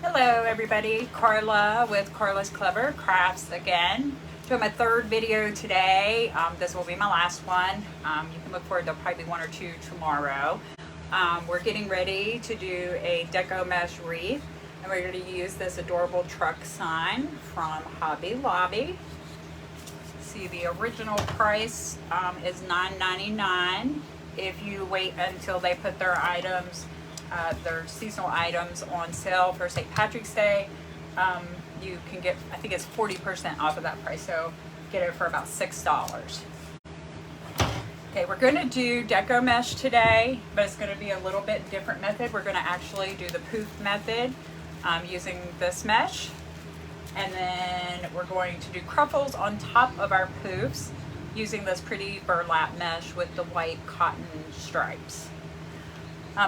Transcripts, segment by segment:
Hello everybody, Carla with Carla's Clever Crafts again. Doing my third video today. This will be my last one. You can look forward, there'll probably be one or two tomorrow. We're getting ready to do a deco mesh wreath, and we're going to use this adorable truck sign from Hobby Lobby. See, the original price is $9.99. If you wait until they put their items, their seasonal items on sale for St. Patrick's Day, you can get, I think it's 40% off of that price, so get it for about $6. Okay, we're going to do deco mesh today, but it's going to be a little bit different method. We're going to actually do the poof method using this mesh, and then we're going to do cruffles on top of our poofs using this pretty burlap mesh with the white cotton stripes.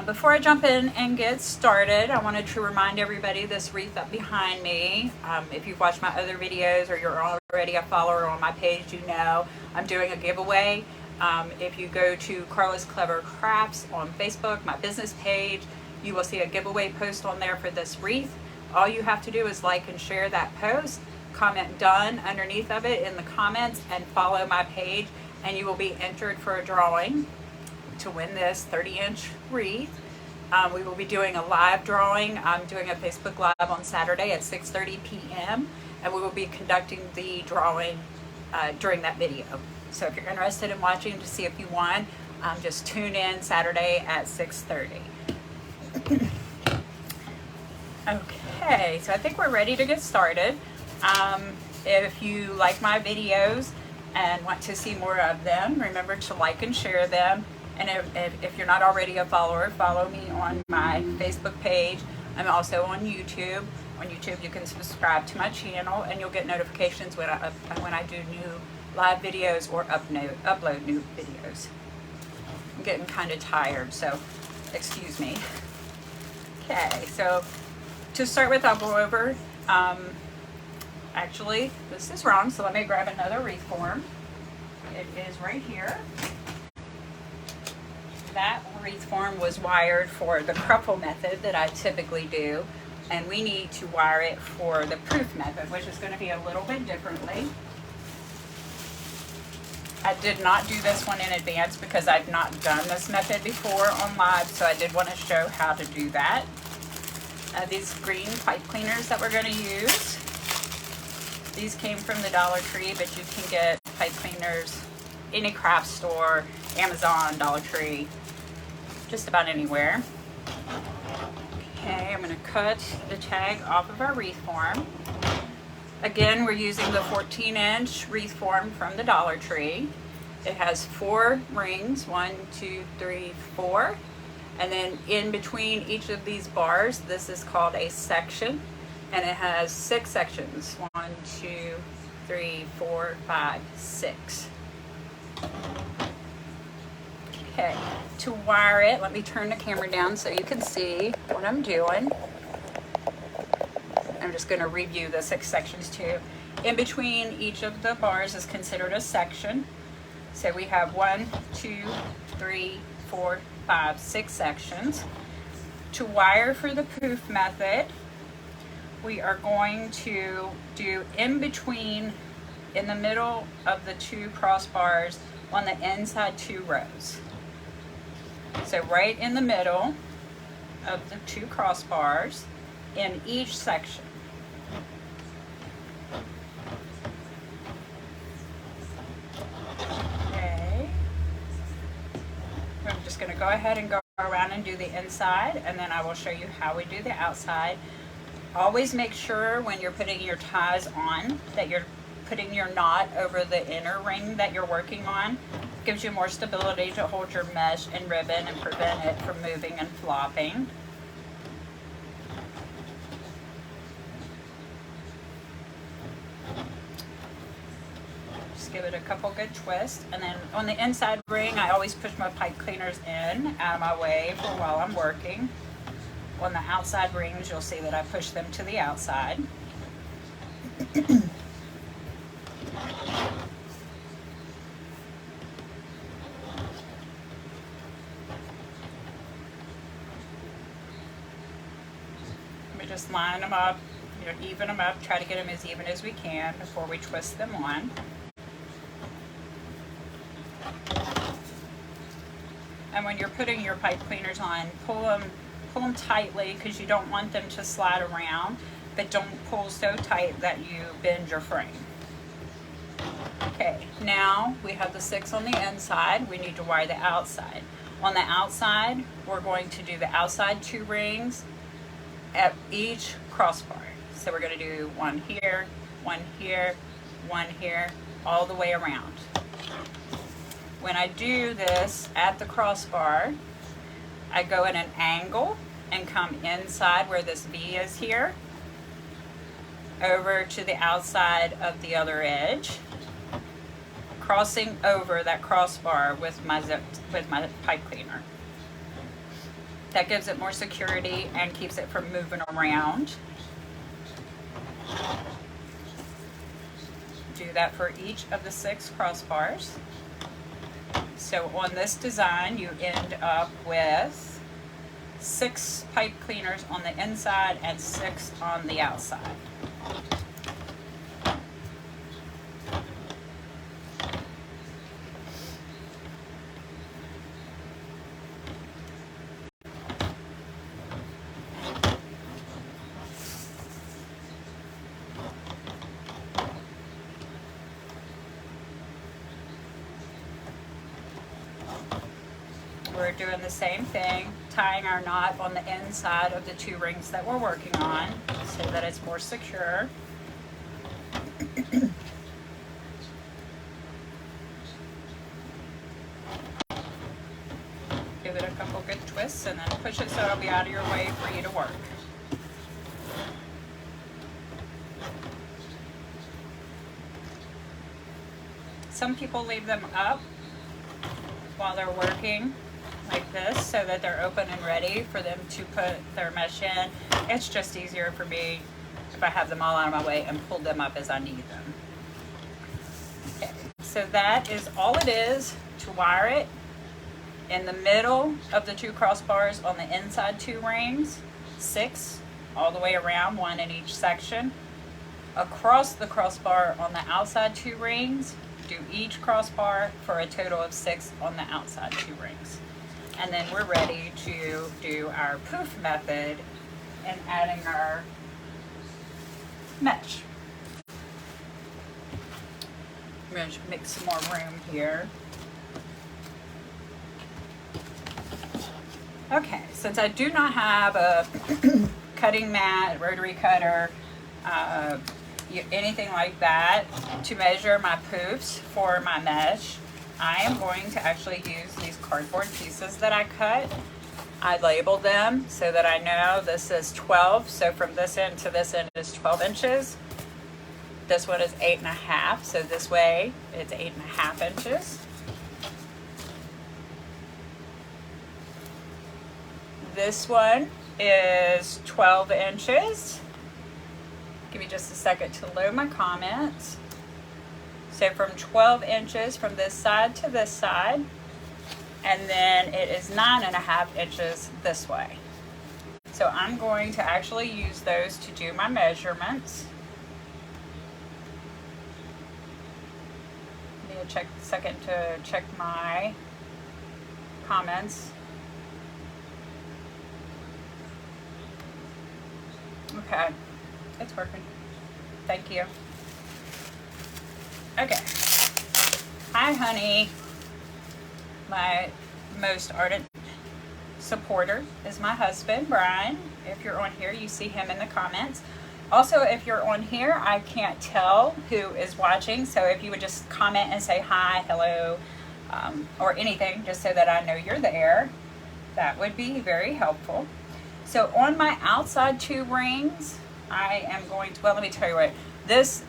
Before I jump in and get started, I wanted to remind everybody this wreath up behind me. If you've watched my other videos or you're already a follower on my page, you know I'm doing a giveaway. If you go to Carla's Clever Crafts on Facebook, my business page, you will see a giveaway post on there for this wreath. All you have to do is like and share that post, comment done underneath of it in the comments, and follow my page, and you will be entered for a drawing to win this 30-inch wreath. We will be doing a live drawing. I'm doing a Facebook Live on Saturday at 6:30 p.m. and we will be conducting the drawing during that video. So if you're interested in watching to see if you won, just tune in Saturday at 6:30. Okay, so I think we're ready to get started. If you like my videos and want to see more of them, remember to like and share them. And if you're not already a follower, follow me on my Facebook page. I'm also on YouTube. On YouTube, you can subscribe to my channel, and you'll get notifications when I do new live videos or upload new videos. I'm getting kind of tired, so excuse me. Okay, so to start with, I'll go over. Actually, this is wrong, so let me grab another wreath form. It is right here. That wreath form was wired for the cruffle method that I typically do, and we need to wire it for the poof method, which is going to be a little bit differently. I did not do this one in advance because I've not done this method before on live, so I did want to show how to do that. These green pipe cleaners that we're going to use, these came from the Dollar Tree, but you can get pipe cleaners any craft store, Amazon, Dollar Tree, just about anywhere. Okay, I'm going to cut the tag off of our wreath form. Again, we're using the 14-inch wreath form from the Dollar Tree. It has 4 rings, 1, 2, 3, 4. And then in between each of these bars, this is called a section. And it has 6 sections. 1, 2, 3, 4, 5, 6. Okay, to wire it, let me turn the camera down so you can see what I'm doing. I'm just going to review the 6 sections too. In between each of the bars is considered a section. So we have 1, 2, 3, 4, 5, 6 sections. To wire for the poof method, we are going to do in between, in the middle of the 2 crossbars on the inside 2 rows. So right in the middle of the 2 crossbars in each section. Okay. I'm just going to go ahead and go around and do the inside, and then I will show you how we do the outside. Always make sure when you're putting your ties on that you're putting your knot over the inner ring that you're working on. Gives you more stability to hold your mesh and ribbon and prevent it from moving and flopping. Just give it a couple good twists, and then on the inside ring I always push my pipe cleaners in out of my way for while I'm working. On the outside rings, you'll see that I push them to the outside. We just line them up, you know, even them up, try to get them as even as we can before we twist them on. And when you're putting your pipe cleaners on, pull them tightly, because you don't want them to slide around, but don't pull so tight that you bend your frame. Okay, now we have the 6 on the inside. We need to wire the outside. On the outside, we're going to do the outside 2 rings at each crossbar. So we're going to do one here, one here, one here, all the way around. When I do this at the crossbar, I go at an angle and come inside where this V is here, over to the outside of the other edge, crossing over that crossbar with my pipe cleaner. That gives it more security and keeps it from moving around. Do that for each of the 6 crossbars. So on this design, you end up with 6 pipe cleaners on the inside and 6 on the outside. We're doing the same thing, tying our knot on the inside of the 2 rings that we're working on so that it's more secure. Give it a couple good twists and then push it so it'll be out of your way for you to work. Some people leave them up while they're working like this so that they're open and ready for them to put their mesh in. It's just easier for me if I have them all out of my way and pull them up as I need them. Okay, so that is all it is to wire it. In the middle of the 2 crossbars on the inside 2 rings, 6 all the way around, 1 in each section. Across the crossbar on the outside 2 rings, do each crossbar for a total of 6 on the outside 2 rings. And then we're ready to do our poof method and adding our mesh. I'm going to make some more room here. Okay, since I do not have a cutting mat, rotary cutter, anything like that to measure my poofs for my mesh, I am going to actually use these cardboard pieces that I cut. I labeled them so that I know this is 12, so from this end to this end is 12 inches. This one is 8.5, so this way it's 8.5 inches. This one is 12 inches. Give me just a second to load my comments. So from 12 inches from this side to this side, and then it is 9.5 inches this way. So I'm going to actually use those to do my measurements. Need a second to check my comments. Okay, it's working. Thank you. Okay. Hi, honey. My most ardent supporter is my husband, Brian. If you're on here, you see him in the comments. Also, if you're on here, I can't tell who is watching, so if you would just comment and say hi, hello, or anything, just so that I know you're there, that would be very helpful. So on my outside 2 rings, I am going to, well, let me tell you what, this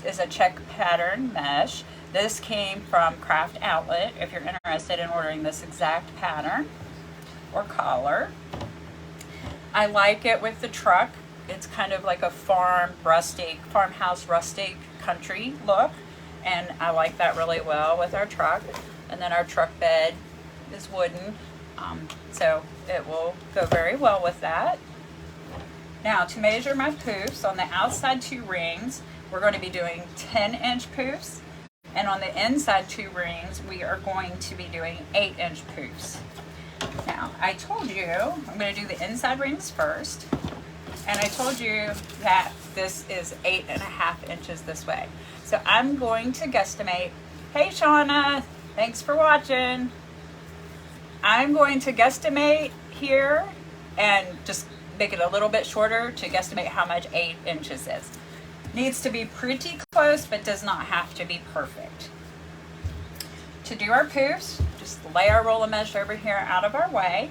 is a check pattern mesh. This came from Craft Outlet, if you're interested in ordering this exact pattern or collar. I like it with the truck. It's kind of like a farmhouse rustic country look, and I like that really well with our truck. And then our truck bed is wooden, so it will go very well with that. Now to measure my poofs, on the outside 2 rings, we're going to be doing 10-inch poofs. And on the inside 2 rings, we are going to be doing 8-inch poofs. Now, I told you, I'm going to do the inside rings first. And I told you that this is 8.5 inches this way. So I'm going to guesstimate. Hey Shauna, thanks for watching. I'm going to guesstimate here and just make it a little bit shorter to guesstimate how much 8 inches is. Needs to be pretty close, but does not have to be perfect. To do our poofs, just lay our roll of mesh over here out of our way.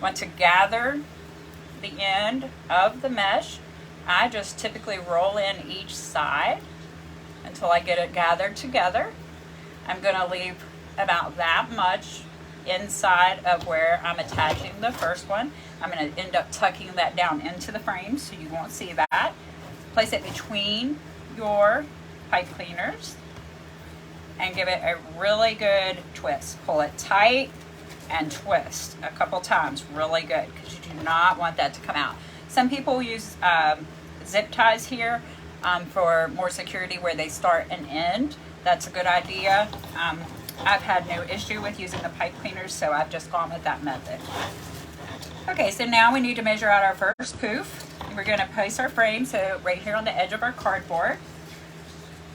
Want to gather the end of the mesh. I just typically roll in each side until I get it gathered together. I'm going to leave about that much inside of where I'm attaching the first one. I'm going to end up tucking that down into the frame so you won't see that. Place it between your pipe cleaners and give it a really good twist. Pull it tight and twist a couple times really good, because you do not want that to come out. Some people use zip ties here for more security where they start and end. That's a good idea. I've had no issue with using the pipe cleaners, so I've just gone with that method. Okay, so now we need to measure out our first poof. We're going to place our frame, so right here on the edge of our cardboard.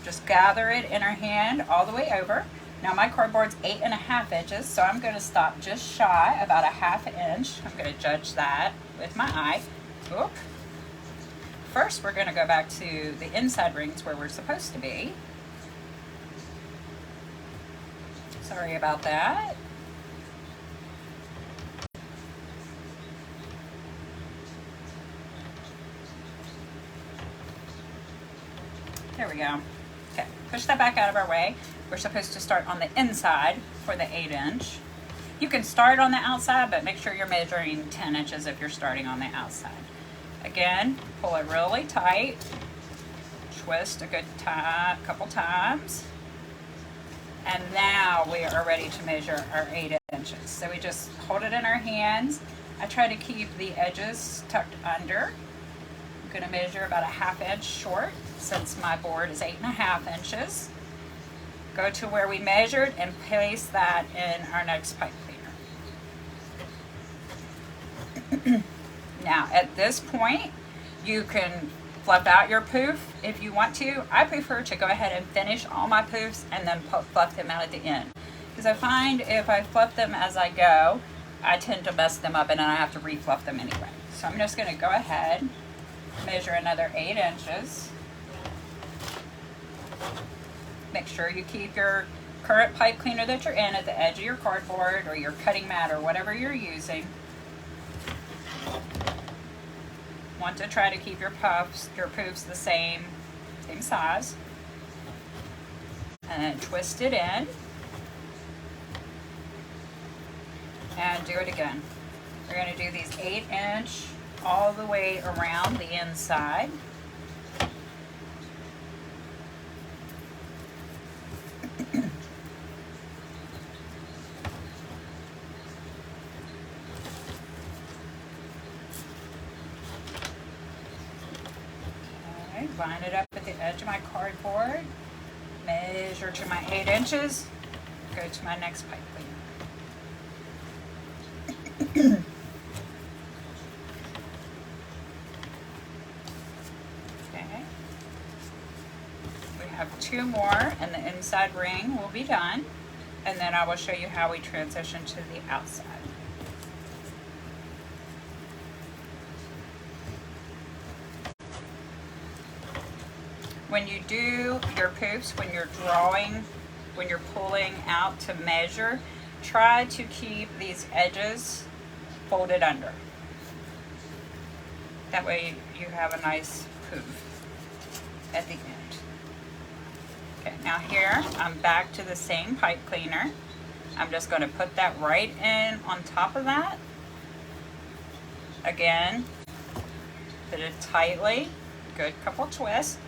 Just gather it in our hand all the way over. Now my cardboard's 8.5 inches, so I'm going to stop just shy, about 1/2 inch. I'm going to judge that with my eye. Oop. First, we're going to go back to the inside rings where we're supposed to be. Sorry about that. There we go. Okay, push that back out of our way. We're supposed to start on the inside for the 8-inch. You can start on the outside, but make sure you're measuring 10 inches if you're starting on the outside. Again, pull it really tight. Twist a good couple times. And now we are ready to measure our 8 inches. So we just hold it in our hands. I try to keep the edges tucked under. I'm going to measure about 1/2 inch short since my board is 8.5 inches. Go to where we measured and place that in our next pipe cleaner. Now at this point, you can fluff out your poof if you want to. I prefer to go ahead and finish all my poofs and then fluff them out at the end. Because I find if I fluff them as I go, I tend to mess them up and then I have to refluff them anyway. So I'm just going to go ahead, measure another 8 inches. Make sure you keep your current pipe cleaner that you're in at the edge of your cardboard or your cutting mat or whatever you're using. Want to try to keep your poofs the same size. And then twist it in. And do it again. We're going to do these 8-inch all the way around the inside. Line it up at the edge of my cardboard, measure to my 8 inches, go to my next pipe cleaner. Okay, we have 2 more and the inside ring will be done, and then I will show you how we transition to the outside. When you do your poofs, when you're drawing, when you're pulling out to measure, try to keep these edges folded under. That way you have a nice poof at the end. Okay, now here I'm back to the same pipe cleaner. I'm just going to put that right in on top of that. Again, put it tightly, good couple twists.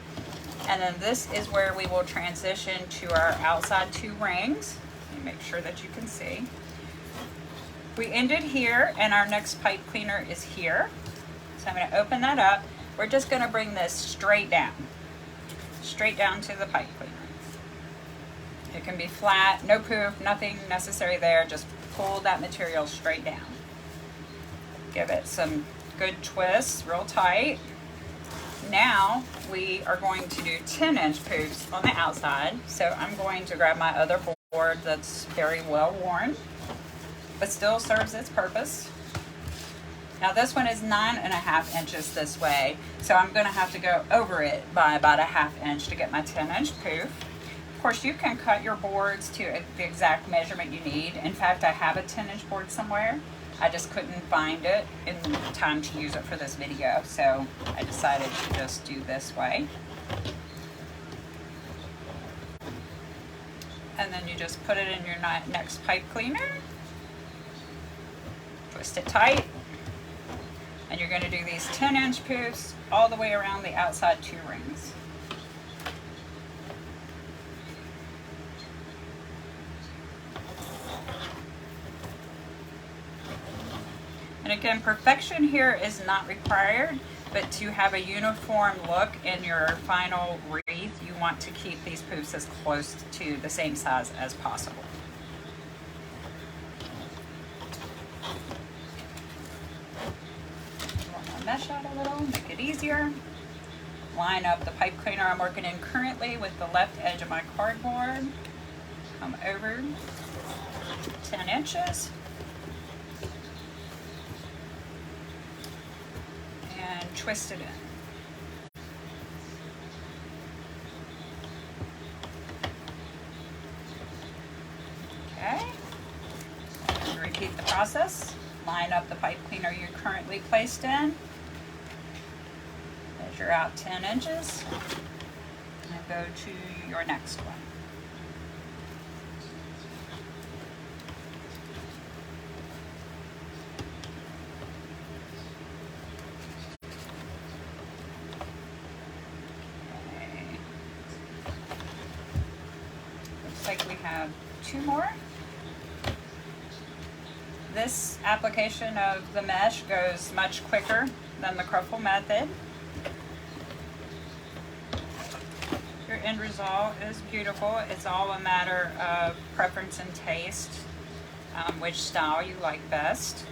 And then this is where we will transition to our outside 2 rings. Let me make sure that you can see. We ended here and our next pipe cleaner is here. So I'm going to open that up. We're just going to bring this straight down to the pipe cleaner. It can be flat, no poof, nothing necessary there. Just pull that material straight down. Give it some good twists, real tight. Now we are going to do 10-inch poofs on the outside. So I'm going to grab my other board that's very well worn, but still serves its purpose. Now this one is 9.5 inches this way, so I'm going to have to go over it by about a 1/2 inch to get my 10-inch poof. Of course, you can cut your boards to the exact measurement you need. In fact, I have a 10-inch board somewhere. I just couldn't find it in time to use it for this video, so I decided to just do this way. And then you just put it in your next pipe cleaner, twist it tight, and you're going to do these 10-inch poofs all the way around the outside 2 rings. And again, perfection here is not required, but to have a uniform look in your final wreath, you want to keep these poofs as close to the same size as possible. Roll my mesh out a little, make it easier. Line up the pipe cleaner I'm working in currently with the left edge of my cardboard. Come over 10 inches. And twist it in. Okay. And repeat the process. Line up the pipe cleaner you're currently placed in. Measure out 10 inches. And go to your next one. Like we have 2 more. This application of the mesh goes much quicker than the Cruffle method. Your end result is beautiful. It's all a matter of preference and taste, which style you like best.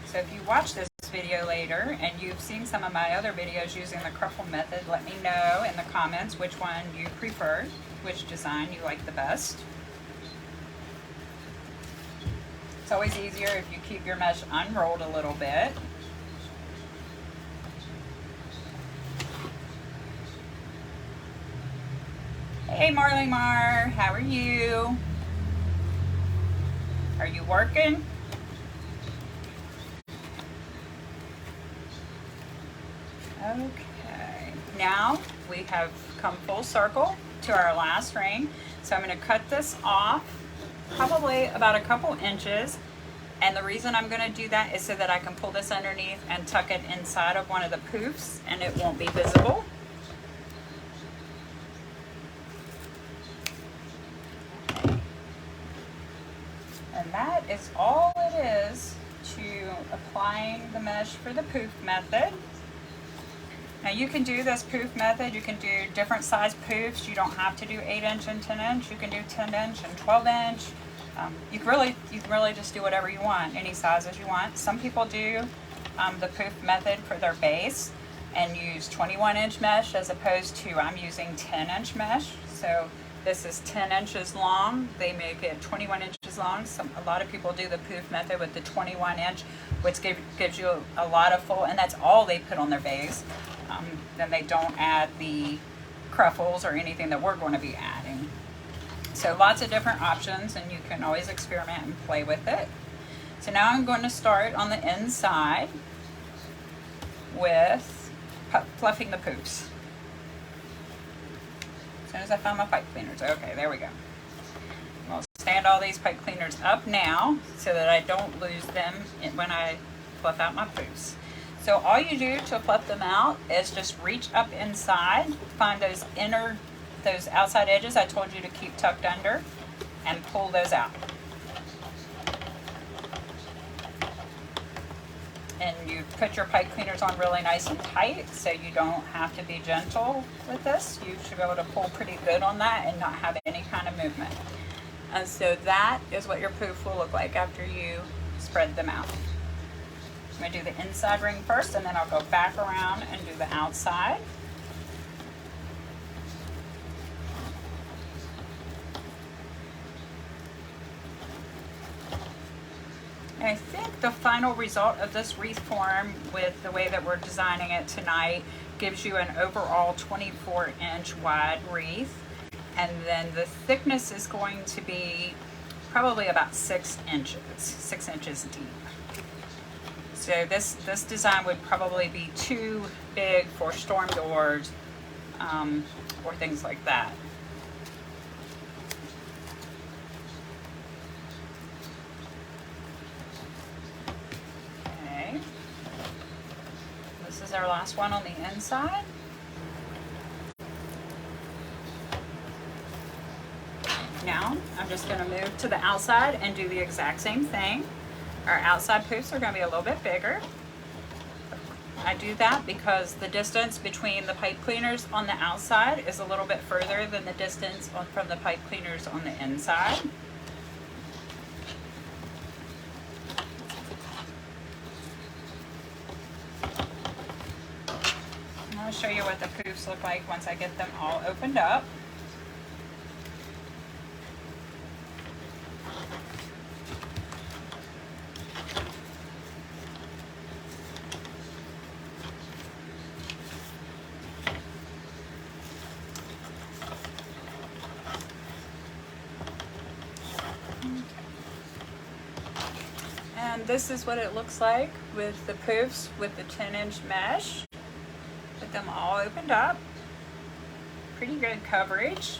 So if you watch this video later and you've seen some of my other videos using the Cruffle method, let me know in the comments which one you preferred, which design you like the best. It's always easier if you keep your mesh unrolled a little bit. Hey Marley Mar, how are you? Are you working? Okay, now we have come full circle to our last ring. So I'm going to cut this off probably about a couple inches. And the reason I'm going to do that is so that I can pull this underneath and tuck it inside of one of the poofs and it won't be visible. And that is all it is to applying the mesh for the poof method. Now you can do this poof method, you can do different size poofs. You don't have to do 8-inch and 10-inch. You can do 10-inch and 12-inch. You can really just do whatever you want, any sizes you want. Some people do the poof method for their base and use 21-inch mesh as opposed to I'm using 10-inch mesh. So this is 10 inches long. They make it 21 inches long. A lot of people do the poof method with the 21-inch, which gives you a lot of full, and that's all they put on their base. Then they don't add the Cruffles or anything that we're going to be adding. So lots of different options, and you can always experiment and play with it. So now I'm going to start on the inside with fluffing the poofs. As soon as I find my pipe cleaners. Okay, there we go. I'll stand all these pipe cleaners up now so that I don't lose them when I fluff out my poofs. So all you do to fluff them out is just reach up inside, find those outside edges I told you to keep tucked under, and pull those out. And you put your pipe cleaners on really nice and tight, so you don't have to be gentle with this. You should be able to pull pretty good on that and not have any kind of movement. And so that is what your poof will look like after you spread them out. I'm going to do the inside ring first, and then I'll go back around and do the outside. And I think the final result of this wreath form, with the way that we're designing it tonight, gives you an overall 24-inch wide wreath. And then the thickness is going to be probably about 6 inches deep. So this design would probably be too big for storm doors or things like that. Okay. This is our last one on the inside. Now, I'm just going to move to the outside and do the exact same thing. Our outside poofs are going to be a little bit bigger. I do that because the distance between the pipe cleaners on the outside is a little bit further than the distance from the pipe cleaners on the inside. And I'll show you what the poofs look like once I get them all opened up. And this is what it looks like with the poofs with the 10-inch mesh. Get them all opened up. Pretty good coverage.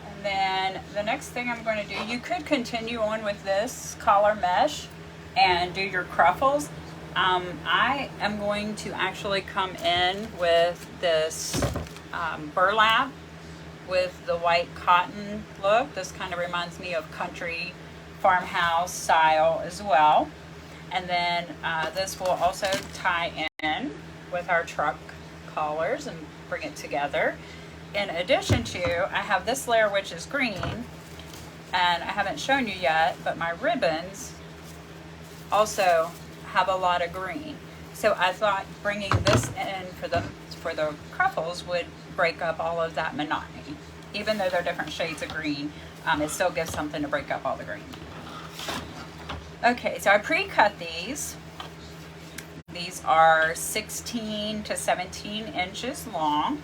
And then the next thing I'm going to do, you could continue on with this collar mesh and do your Cruffles. I am going to actually come in with this burlap with the white cotton look. This kind of reminds me of country farmhouse style as well. And then this will also tie in with our truck collars and bring it together. In addition to, I have this layer which is green, and I haven't shown you yet, but my ribbons also have a lot of green. So I thought bringing this in for the Cruffles would break up all of that monotony. Even though they're different shades of green, it still gives something to break up all the green. Okay, so I pre-cut these. These are 16 to 17 inches long.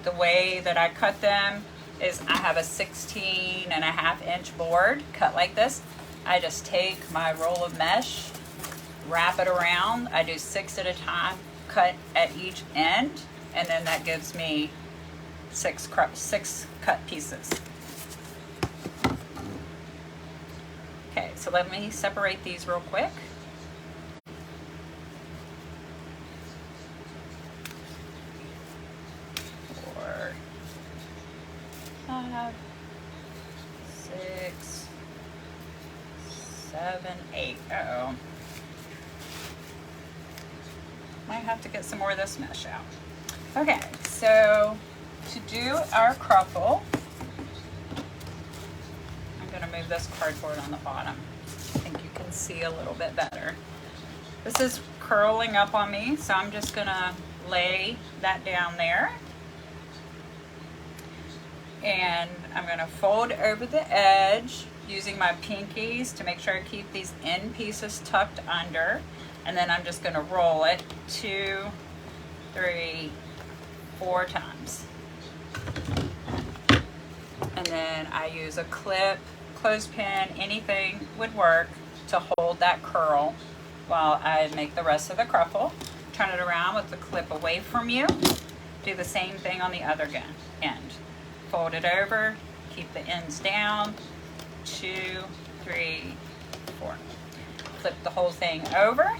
The way that I cut them is I have a 16.5-inch board cut like this. I just take my roll of mesh, wrap it around. I do 6 at a time, cut at each end, and then that gives me 6 cut pieces. Okay, so let me separate these real quick. 4, 5, 6, 7, 8. Uh-oh. Might have to get some more of this mesh out. Okay, so to do our Cruffle, I'm going to move this cardboard on the bottom. I think you can see a little bit better. This is curling up on me, so I'm just going to lay that down there. And I'm going to fold over the edge using my pinkies to make sure I keep these end pieces tucked under. And then I'm just going to roll it 2, 3, 4 times. And then I use a clip, clothespin, anything would work to hold that curl while I make the rest of the Cruffle. Turn it around with the clip away from you. Do the same thing on the other end. Fold it over, keep the ends down, 2, 3, 4. Flip the whole thing over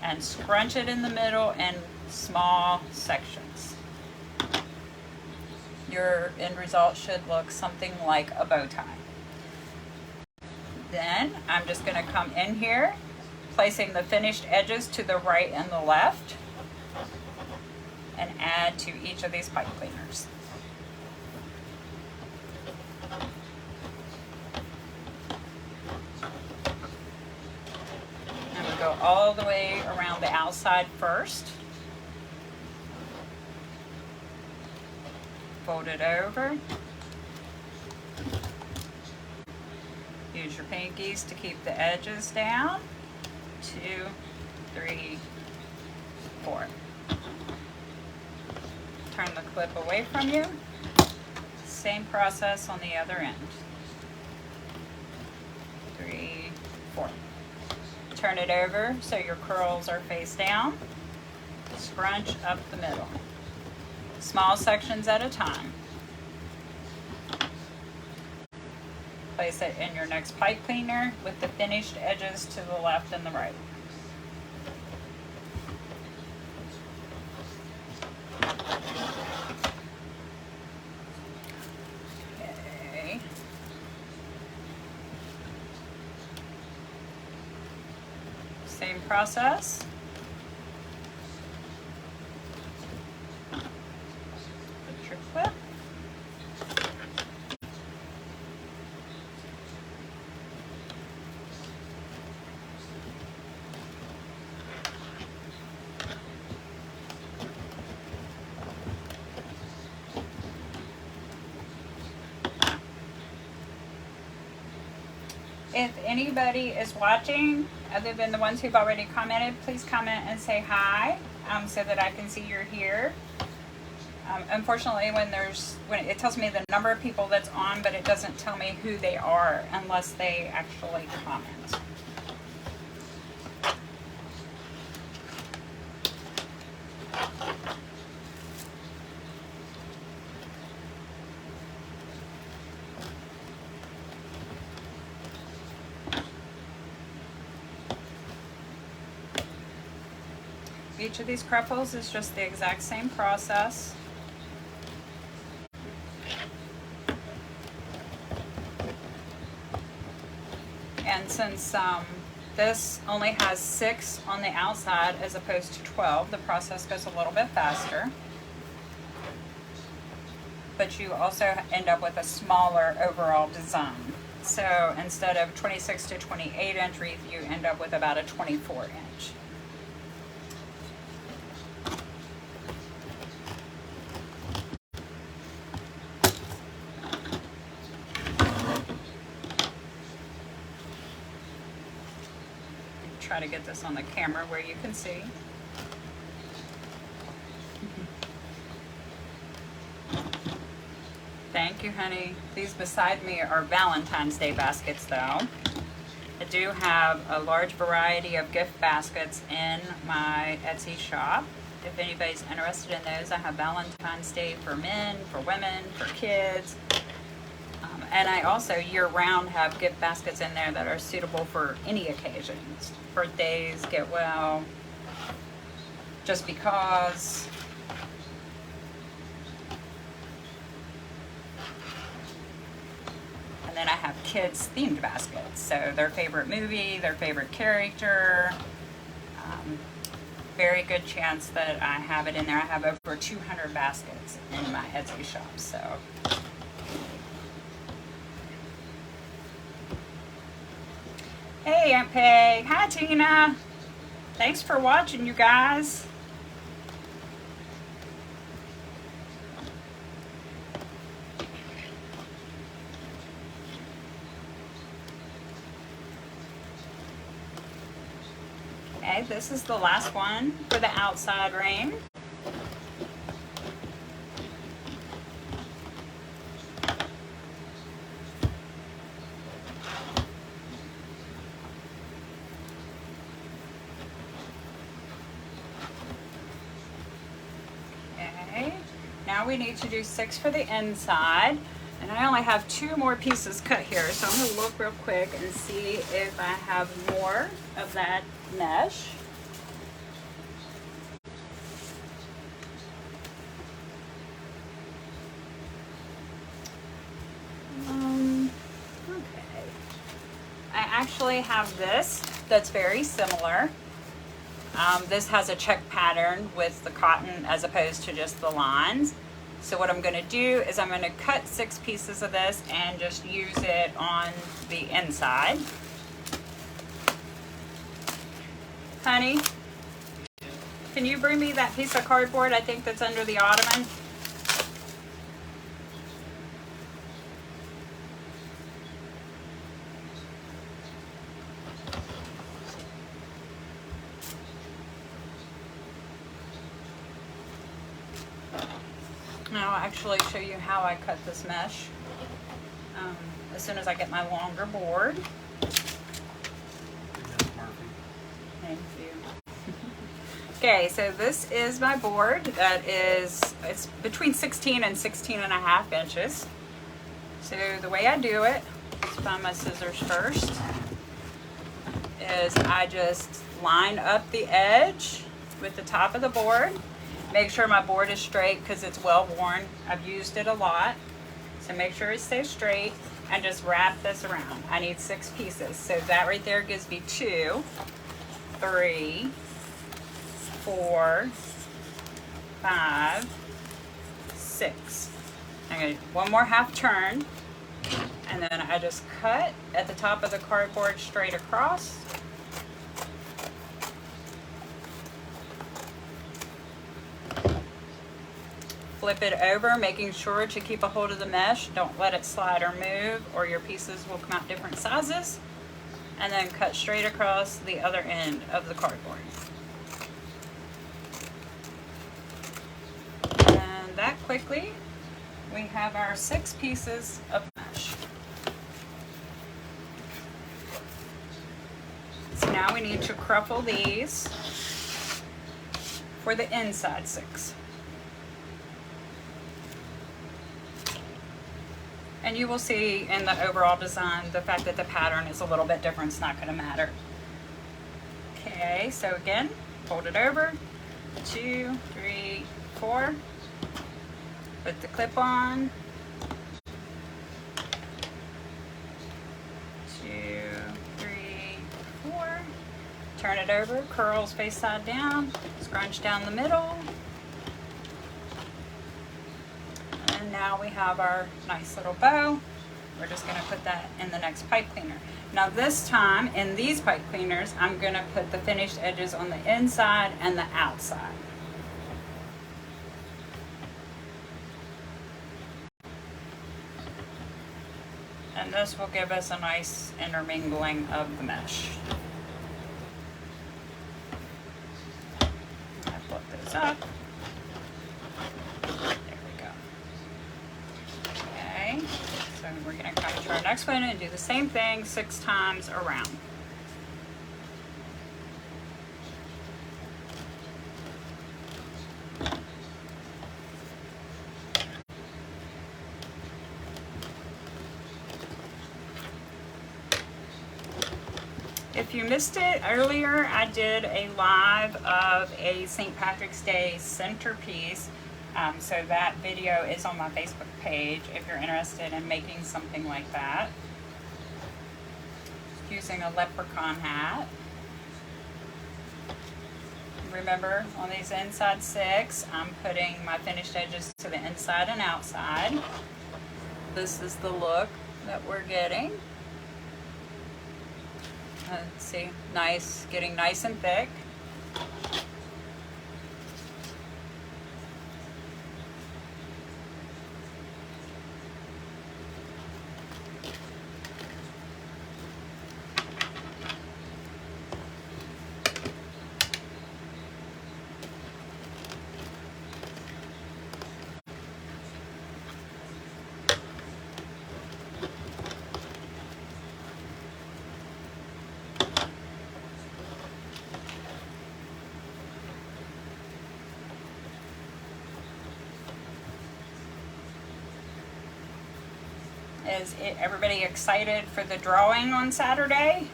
and scrunch it in the middle in small sections. Your end result should look something like a bow tie. Then I'm just going to come in here placing the finished edges to the right and the left, and add to each of these pipe cleaners. And we go all the way around the outside first. Fold it over. Use your pinkies to keep the edges down. 2, 3, 4. Turn the clip away from you. Same process on the other end. 3, 4. Turn it over so your curls are face down. Scrunch up the middle. Small sections at a time. Place it in your next pipe cleaner with the finished edges to the left and the right. Okay. Same process. Put your clip. If anybody is watching, other than the ones who've already commented, please comment and say hi, so that I can see you're here. Unfortunately, when it tells me the number of people that's on, but it doesn't tell me who they are unless they actually comment. Each of these Cruffles is just the exact same process. And since this only has 6 on the outside as opposed to 12, the process goes a little bit faster. But you also end up with a smaller overall design. So instead of 26 to 28 inch wreath, you end up with about a 24 inch. Try to get this on the camera where you can see. Thank you, honey. These beside me are Valentine's Day baskets, though. I do have a large variety of gift baskets in my Etsy shop. If anybody's interested in those, I have Valentine's Day for men, for women, for kids. And I also year-round have gift baskets in there that are suitable for any occasions. Birthdays, get well, just because. And then I have kids themed baskets. So their favorite movie, their favorite character. Very good chance that I have it in there. I have over 200 baskets in my Etsy shop, so. Hey, Aunt Peg. Hi, Tina. Thanks for watching, you guys. Okay, this is the last one for the outside ring. Now we need to do 6 for the inside, and I only have 2 more pieces cut here, so I'm going to look real quick and see if I have more of that mesh. Okay. I actually have this that's very similar. This has a check pattern with the cotton as opposed to just the lines. So what I'm going to do is I'm going to cut 6 pieces of this and just use it on the inside. Honey, can you bring me that piece of cardboard? I think that's under the ottoman. I'll actually show you how I cut this mesh as soon as I get my longer board. Thank you. Okay, so this is my board. It's between 16 and 16 and a half inches. So the way I do it, let's find my scissors first, is I just line up the edge with the top of the board. Make sure my board is straight because it's well worn. I've used it a lot. So make sure it stays straight and just wrap this around. I need 6 pieces. So that right there gives me 2, 3, 4, 5, 6. I'm going to do one more half turn. And then I just cut at the top of the cardboard straight across. Flip it over, making sure to keep a hold of the mesh. Don't let it slide or move or your pieces will come out different sizes. And then cut straight across the other end of the cardboard. And that quickly, we have our 6 pieces of mesh. So now we need to cruffle these for the inside 6. And you will see in the overall design, the fact that the pattern is a little bit different is not going to matter. Okay, so again, fold it over, 2, 3, 4. Put the clip on. 2, 3, 4. Turn it over, curls face side down, scrunch down the middle. And now we have our nice little bow. We're just going to put that in the next pipe cleaner. Now this time in these pipe cleaners, I'm going to put the finished edges on the inside and the outside. And this will give us a nice intermingling of the mesh. I flip those up. So we're going to come to our next one and do the same thing 6 times around. If you missed it earlier, I did a live of a St. Patrick's Day centerpiece. So that video is on my Facebook page if you're interested in making something like that. Using a leprechaun hat. Remember, on these inside 6, I'm putting my finished edges to the inside and outside. This is the look that we're getting. Let's see, nice, getting nice and thick. Is everybody excited for the drawing on Saturday?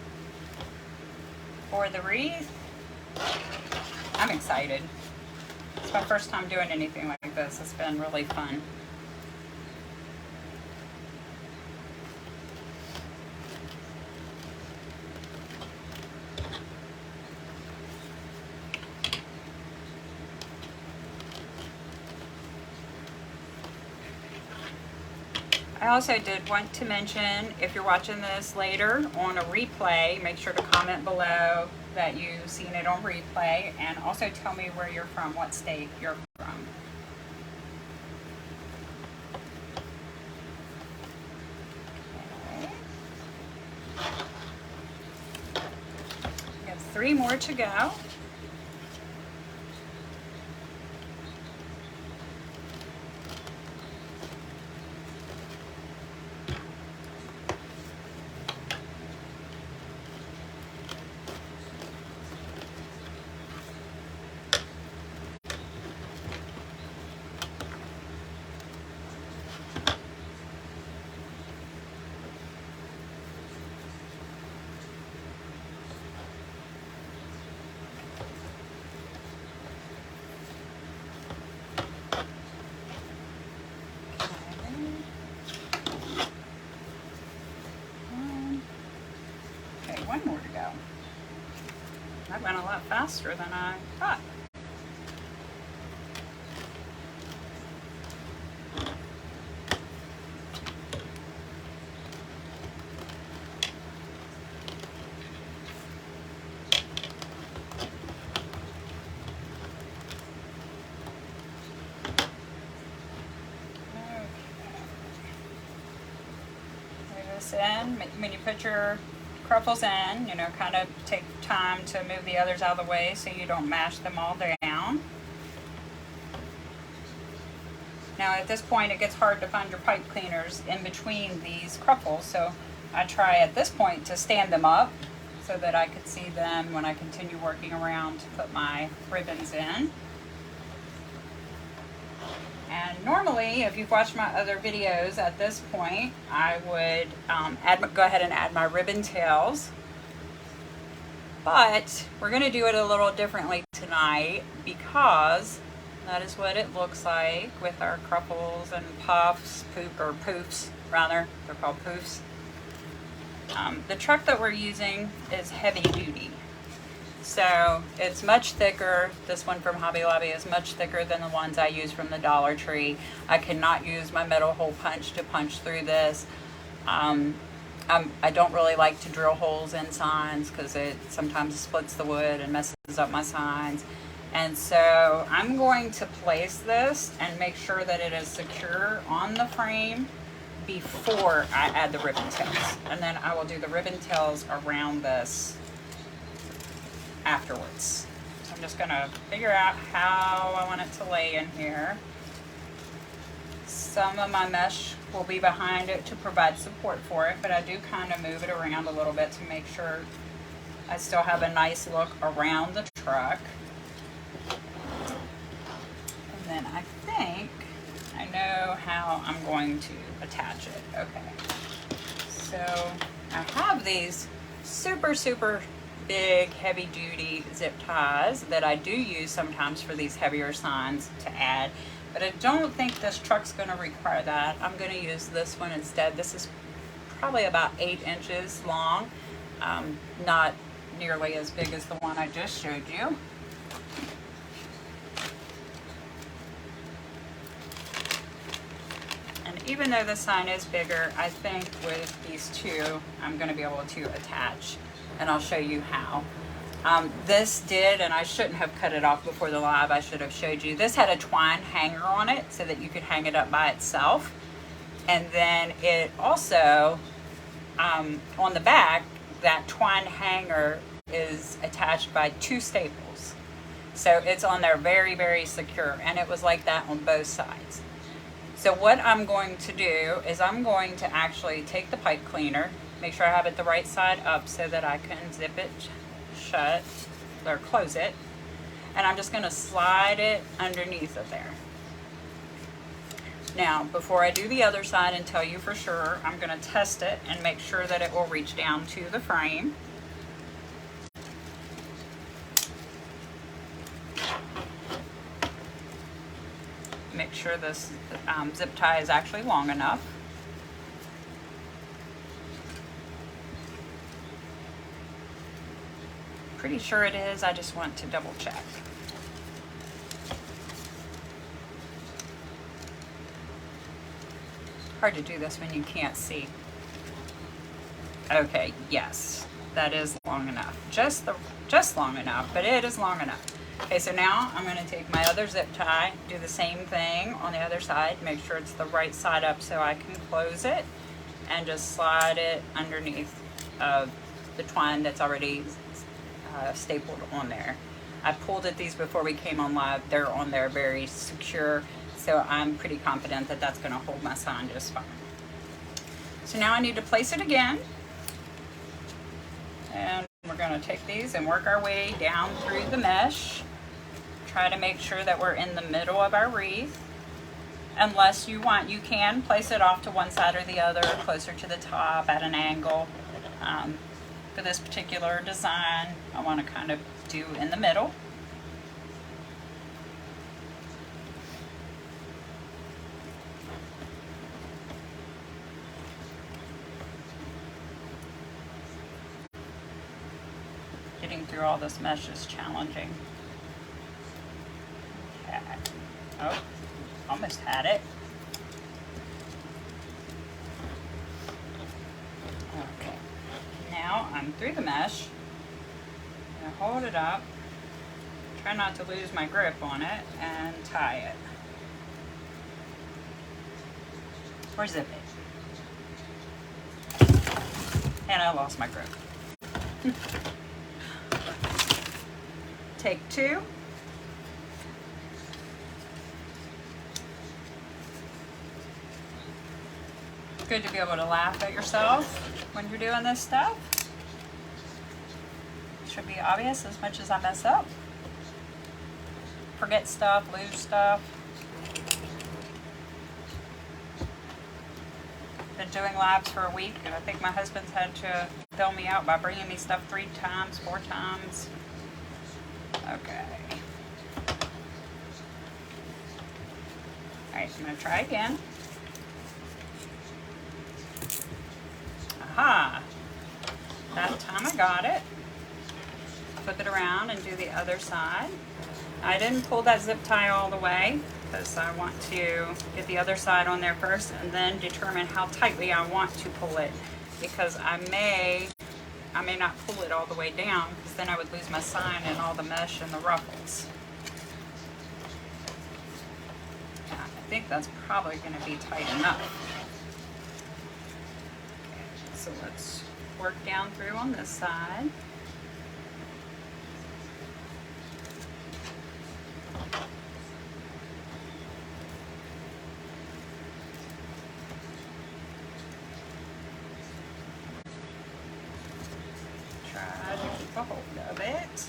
For the wreath? I'm excited. It's my first time doing anything like this. It's been really fun. I also did want to mention, if you're watching this later on a replay, make sure to comment below that you've seen it on replay, and also tell me where you're from, what state you're from. Okay. We have 3 more to go. Okay, 1 more to go. That went a lot faster than I thought. In when you put your Cruffles in, you know, kind of take time to move the others out of the way so you don't mash them all down. Now at this point it gets hard to find your pipe cleaners in between these Cruffles, so I try at this point to stand them up so that I could see them when I continue working around to put my ribbons in. And normally, if you've watched my other videos at this point, I would go ahead and add my ribbon tails. But we're going to do it a little differently tonight because that is what it looks like with our Cruffles and Puffs, Poofs rather. They're called Poofs. The truck that we're using is heavy duty. So it's much thicker. This one from Hobby Lobby is much thicker than the ones I use from the Dollar Tree. I cannot use my metal hole punch to punch through this. I don't really like to drill holes in signs because it sometimes splits the wood and messes up my signs. And so I'm going to place this and make sure that it is secure on the frame before I add the ribbon tails. And then I will do the ribbon tails around this afterwards. So I'm just going to figure out how I want it to lay in here. Some of my mesh will be behind it to provide support for it, but I do kind of move it around a little bit to make sure I still have a nice look around the truck. And then I think I know how I'm going to attach it. Okay. So I have these super big heavy duty zip ties that I do use sometimes for these heavier signs to add, but I don't think this truck's going to require that. I'm going to use this one instead. This is probably about 8 inches long, not nearly as big as the one I just showed you. And even though the sign is bigger, I think with these two I'm going to be able to attach, and I'll show you how. This did, and I shouldn't have cut it off before the live, I should have showed you. This had a twine hanger on it so that you could hang it up by itself. And then it also, on the back, that twine hanger is attached by 2 staples. So it's on there very secure, and it was like that on both sides. So what I'm going to do is I'm going to actually take the pipe cleaner, make sure I have it the right side up so that I can zip it shut or close it, and I'm just going to slide it underneath of there. Now before I do the other side and tell you for sure, I'm going to test it and make sure that it will reach down to the frame. Make sure this zip tie is actually long enough. Pretty sure it is, I just want to double check. Hard to do this when you can't see. Okay, yes, that is long enough. Just long enough, but it is long enough. Okay, so now I'm going to take my other zip tie, do the same thing on the other side, make sure it's the right side up so I can close it, and just slide it underneath the twine that's already stapled on there. I pulled at these before we came on live. They're on there very secure, so I'm pretty confident that that's going to hold my sign just fine. So now I need to place it again. And we're going to take these and work our way down through the mesh. Try to make sure that we're in the middle of our wreath. Unless you want, you can place it off to one side or the other, closer to the top at an angle. For this particular design, I want to kind of do in the middle. Getting through all this mesh is challenging. Okay. Oh, almost had it. Okay. Now I'm through the mesh. I'm gonna hold it up. Try not to lose my grip on it and tie it. Or zip it. And I lost my grip. Take two. It's good to be able to laugh at yourself when you're doing this stuff. It should be obvious as much as I mess up. Forget stuff, lose stuff. Been doing lives for a week, and I think my husband's had to bail me out by bringing me stuff 3 times, 4 times. Okay. Alright, I'm going to try again. Aha! That time I got it. Flip it around and do the other side. I didn't pull that zip tie all the way because I want to get the other side on there first and then determine how tightly I want to pull it, because I may not pull it all the way down, because then I would lose my sign and all the mesh and the ruffles. Yeah, I think that's probably going to be tight enough. Okay, so let's work down through on this side. A hold of it.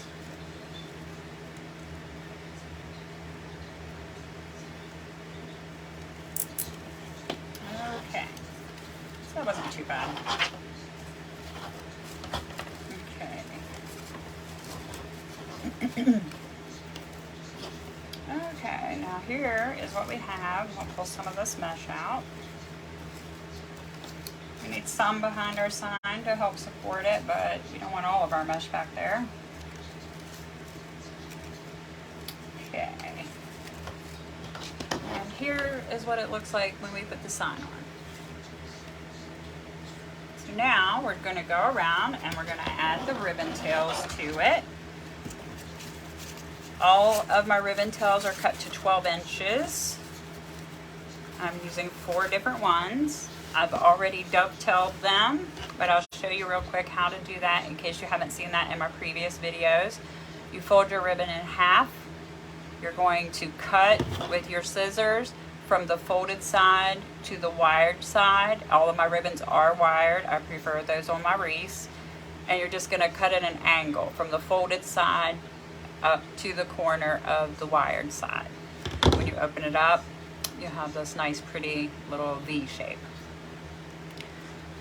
Okay, so that wasn't too bad. Okay. Okay, now here is what we have. We'll pull some of this mesh out. We need some behind our sign to help support it, but we don't want all of our mesh back there. Okay. And here is what it looks like when we put the sign on. So now we're going to go around and we're going to add the ribbon tails to it. All of my ribbon tails are cut to 12 inches. I'm using 4 different ones. I've already dovetailed them, but I'll show you real quick how to do that in case you haven't seen that in my previous videos. You fold your ribbon in half. You're going to cut with your scissors from the folded side to the wired side. All of my ribbons are wired. I prefer those on my wreaths. And you're just going to cut at an angle from the folded side up to the corner of the wired side. When you open it up, you have this nice pretty little V shape.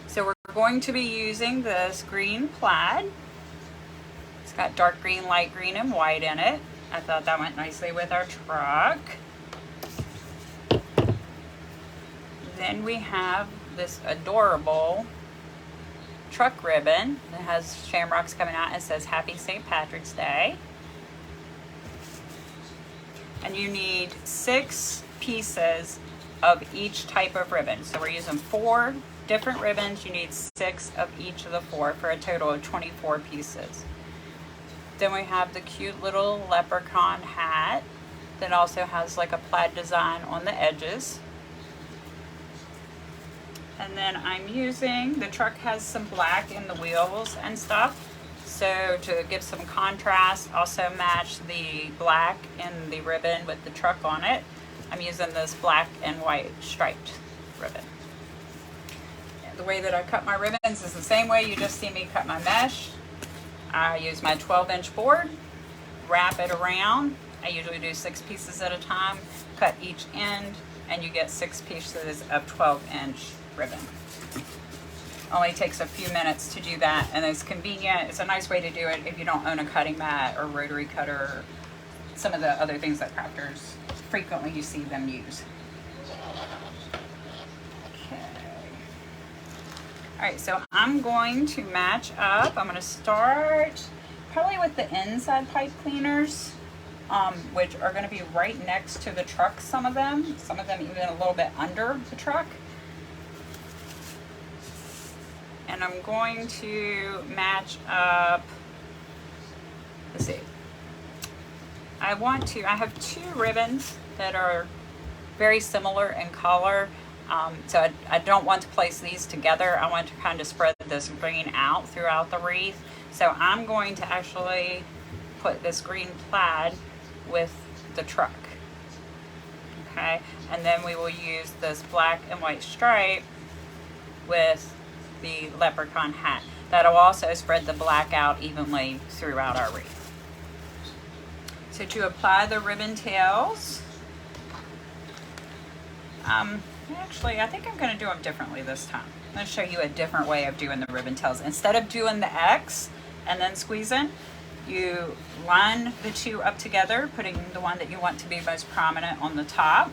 So we're going to be using this green plaid. It's got dark green, light green, and white in it. I thought that went nicely with our truck. Then we have this adorable truck ribbon that has shamrocks coming out and it says Happy St. Patrick's Day. And you need 6 pieces of each type of ribbon. So we're using 4 different ribbons. You need 6 of each of the 4 for a total of 24 pieces. Then we have the cute little leprechaun hat that also has like a plaid design on the edges. And then I'm using, the truck has some black in the wheels and stuff. So to give some contrast, also match the black in the ribbon with the truck on it, I'm using this black and white striped ribbon. And the way that I cut my ribbons is the same way you just see me cut my mesh. I use my 12-inch board, wrap it around. I usually do 6 pieces at a time, cut each end, and you get 6 pieces of 12-inch ribbon. Only takes a few minutes to do that, and it's convenient. It's a nice way to do it if you don't own a cutting mat or rotary cutter or some of the other things that crafters frequently you see them use. Okay. All right, so I'm going to match up. I'm going to start probably with the inside pipe cleaners, which are going to be right next to the truck, some of them even a little bit under the truck. And I'm going to match up, let's see, I have 2 ribbons that are very similar in color. So I don't want to place these together. I want to kind of spread this green out throughout the wreath. So I'm going to actually put this green plaid with the truck. Okay, and then we will use this black and white stripe with the leprechaun hat. That'll also spread the black out evenly throughout our wreath. So to apply the ribbon tails, actually I think I'm going to do them differently this time. I'm going to show you a different way of doing the ribbon tails. Instead of doing the X and then squeezing, you line the 2 up together, putting the one that you want to be most prominent on the top,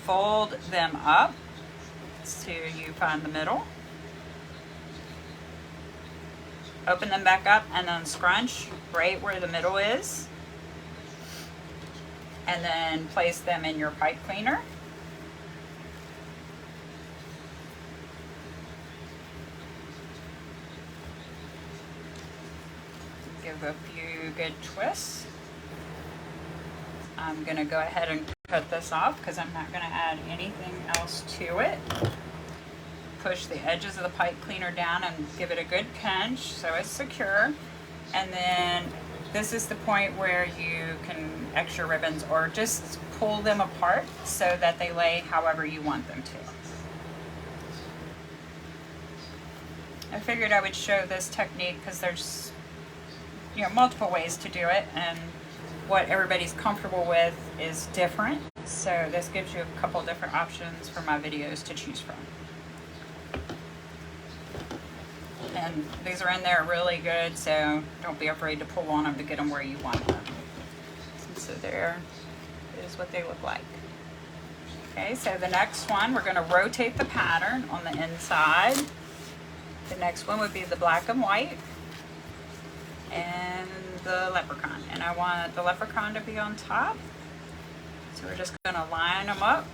fold them up so you find the middle, open them back up, and then scrunch right where the middle is, and then place them in your pipe cleaner. Give a few good twists. I'm going to go ahead and cut this off because I'm not going to add anything else to it. Push the edges of the pipe cleaner down and give it a good pinch so it's secure. And then this is the point where you can extra ribbons or just pull them apart so that they lay however you want them to. I figured I would show this technique because there's multiple ways to do it, and what everybody's comfortable with is different. So this gives you a couple different options for my videos to choose from. And these are in there really good, so don't be afraid to pull on them to get them where you want them. So there is what they look like. Okay, so the next one, we're going to rotate the pattern on the inside. The next one would be the black and white and the leprechaun. And I want the leprechaun to be on top. So we're just going to line them up.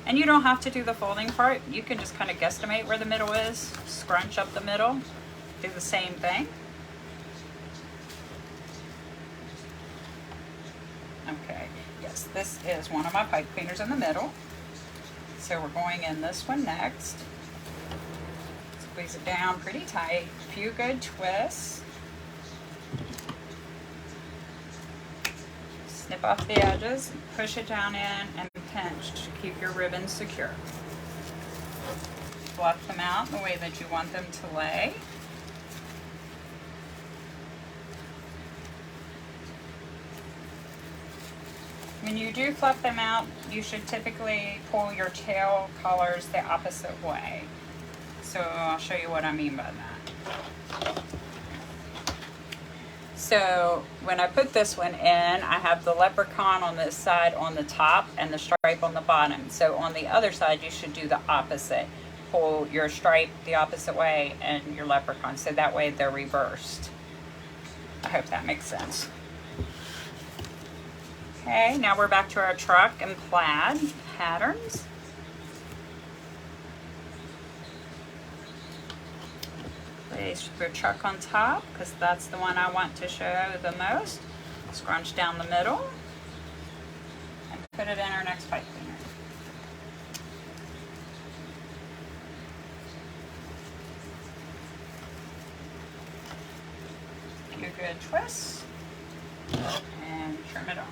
And you don't have to do the folding part. You can just kind of guesstimate where the middle is, scrunch up the middle, do the same thing. Okay, yes, this is one of my pipe cleaners in the middle. So we're going in this one next. Squeeze it down pretty tight, a few good twists. Snip off the edges, push it down in, and pinch to keep your ribbons secure. Fluff them out the way that you want them to lay. When you do fluff them out, you should typically pull your tail colors the opposite way. So I'll show you what I mean by that. So when I put this one in, I have the leprechaun on this side on the top and the stripe on the bottom. So on the other side, you should do the opposite. Pull your stripe the opposite way and your leprechaun, so that way they're reversed. I hope that makes sense. Okay, now we're back to our truck and plaid patterns. Place your truck on top because that's the one I want to show the most. Scrunch down the middle and put it in our next pipe cleaner. Give a good twist and trim it off.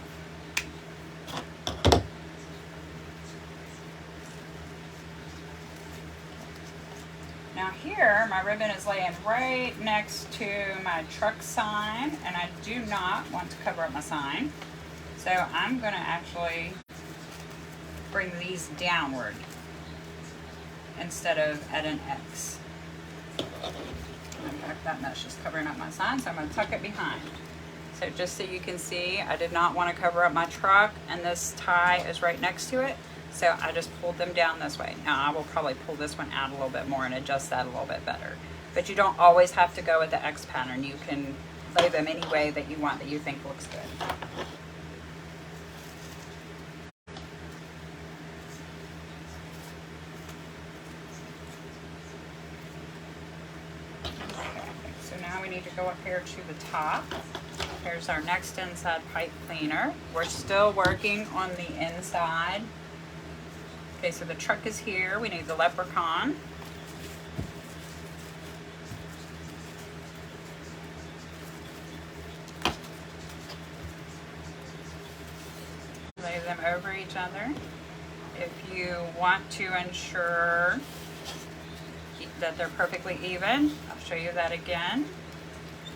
Now here, my ribbon is laying right next to my truck sign, and I do not want to cover up my sign. So I'm gonna actually bring these downward instead of at an X. In fact, that mesh is covering up my sign, so I'm gonna tuck it behind. So just so you can see, I did not want to cover up my truck, and this tie is right next to it. So I just pulled them down this way. Now I will probably pull this one out a little bit more and adjust that a little bit better. But you don't always have to go with the X pattern. You can lay them any way that you want, that you think looks good. Okay, so now we need to go up here to the top. Here's our next inside pipe cleaner. We're still working on the inside. Okay, so the truck is here. We need the leprechaun. Lay them over each other. If you want to ensure that they're perfectly even, I'll show you that again.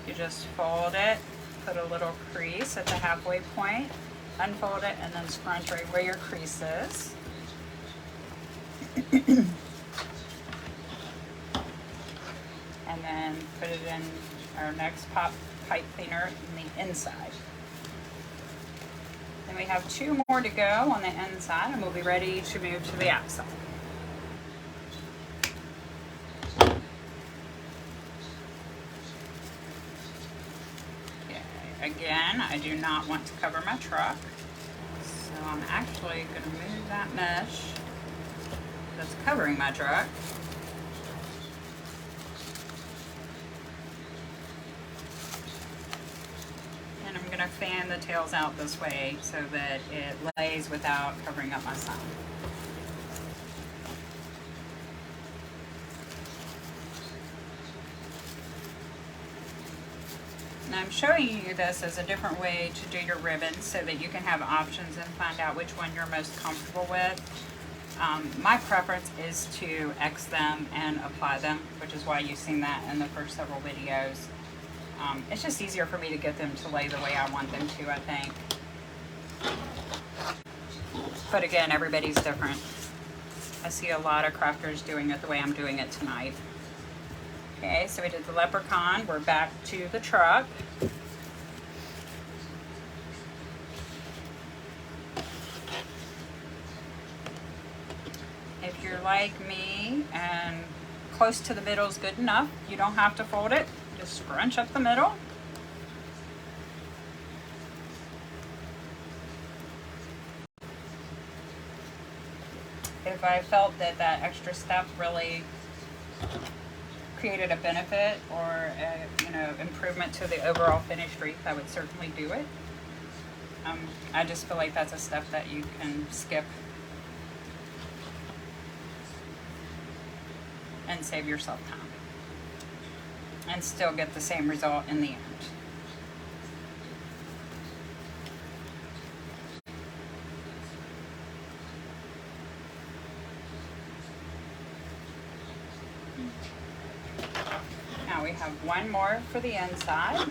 You just fold it, put a little crease at the halfway point, unfold it, and then scrunch right where your crease is. And then put it in our next pipe cleaner in the inside. Then we have 2 more to go on the inside, and we'll be ready to move to the outside. Okay, again, I do not want to cover my truck, so I'm actually going to move that mesh that's covering my truck. And I'm going to fan the tails out this way so that it lays without covering up my sign. And I'm showing you this as a different way to do your ribbons so that you can have options and find out which one you're most comfortable with. My preference is to X them and apply them, which is why you've seen that in the first several videos. It's just easier for me to get them to lay the way I want them to, I think. But again, everybody's different. I see a lot of crafters doing it the way I'm doing it tonight. Okay, so we did the leprechaun. We're back to the truck. If you're like me and close to the middle is good enough, you don't have to fold it. Just scrunch up the middle. If I felt that that extra step really created a benefit or a, improvement to the overall finished wreath, I would certainly do it. I just feel like that's a step that you can skip and save yourself time and still get the same result in the end. Now we have one more for the inside,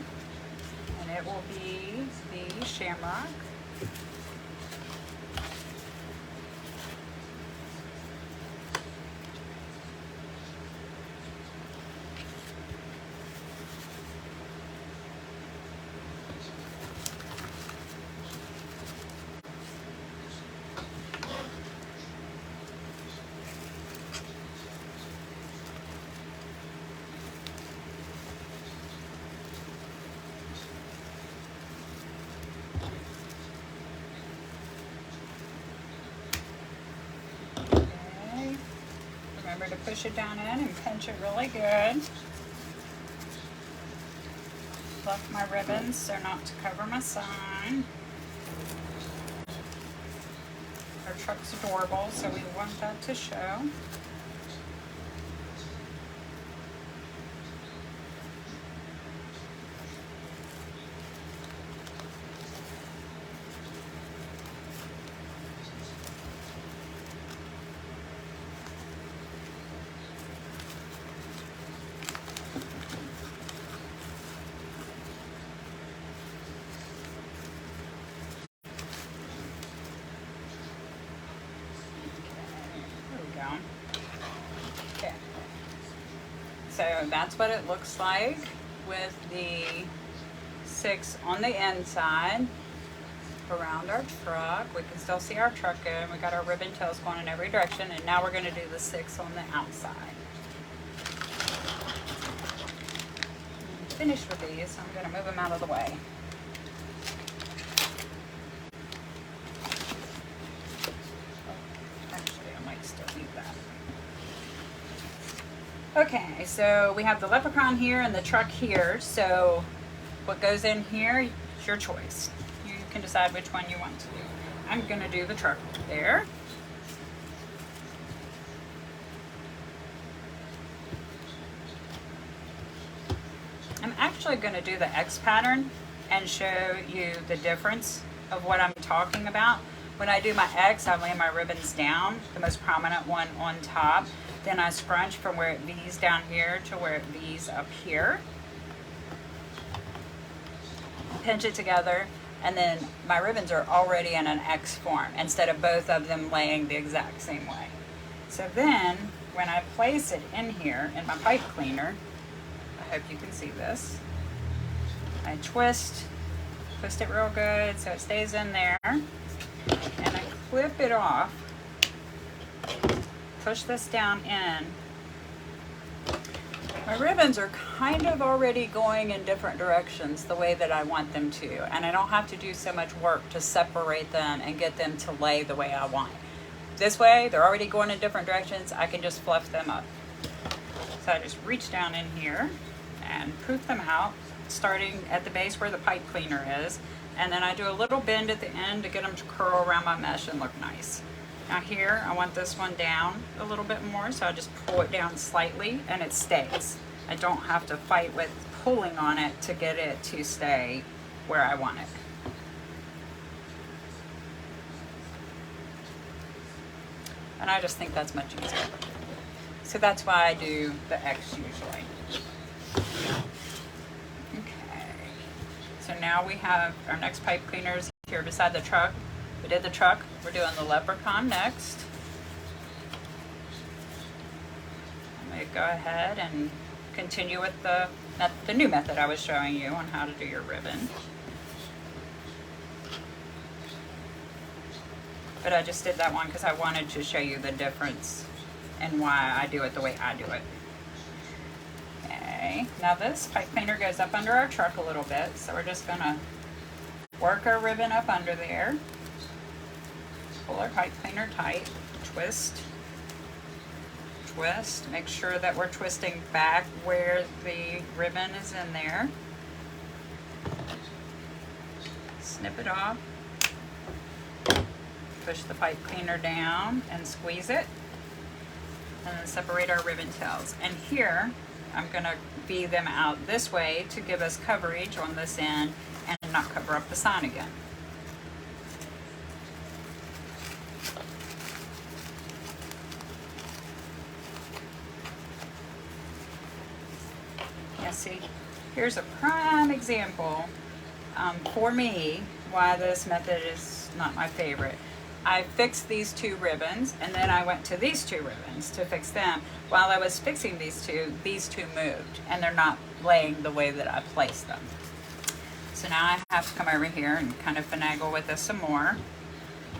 and it will be the shamrock. Remember to push it down in and pinch it really good. Fluff my ribbons so not to cover my sign. Our truck's adorable, so we want that to show. Okay, so that's what it looks like with the 6 on the inside around our truck. We can still see our truck going. We got our ribbon tails going in every direction, and now we're going to do the 6 on the outside. Finished with these, so I'm going to move them out of the way. Okay, so we have the leprechaun here and the truck here. So what goes in here is your choice. You can decide which one you want to do. I'm gonna do the truck there. I'm actually gonna do the X pattern and show you the difference of what I'm talking about. When I do my X, I lay my ribbons down, the most prominent one on top. Then I scrunch from where it V's down here to where it V's up here. Pinch it together, and then my ribbons are already in an X form instead of both of them laying the exact same way. So then, when I place it in here in my pipe cleaner, I hope you can see this, I twist it real good so it stays in there, and I clip it off. Push this down in. My ribbons are kind of already going in different directions the way that I want them to, and I don't have to do so much work to separate them and get them to lay the way I want. This way, they're already going in different directions. I can just fluff them up. So I just reach down in here and poof them out, starting at the base where the pipe cleaner is, and then I do a little bend at the end to get them to curl around my mesh and look nice. Now here, I want this one down a little bit more, so I just pull it down slightly and it stays. I don't have to fight with pulling on it to get it to stay where I want it. And I just think that's much easier. So that's why I do the X usually. Okay, so now we have our next pipe cleaners here beside the truck. We did the truck, we're doing the leprechaun next. I'm going to go ahead and continue with the new method I was showing you on how to do your ribbon. But I just did that one because I wanted to show you the difference and why I do it the way I do it. Okay, now this pipe cleaner goes up under our truck a little bit, so we're just going to work our ribbon up under there. Pull our pipe cleaner tight, twist, twist, make sure that we're twisting back where the ribbon is in there. Snip it off, push the pipe cleaner down and squeeze it, and then separate our ribbon tails. And here, I'm gonna V them out this way to give us coverage on this end and not cover up the sign again. See, here's a prime example for me why this method is not my favorite. I fixed these 2 ribbons and then I went to these 2 ribbons to fix them. While I was fixing these two moved and they're not laying the way that I placed them. So now I have to come over here and kind of finagle with this some more.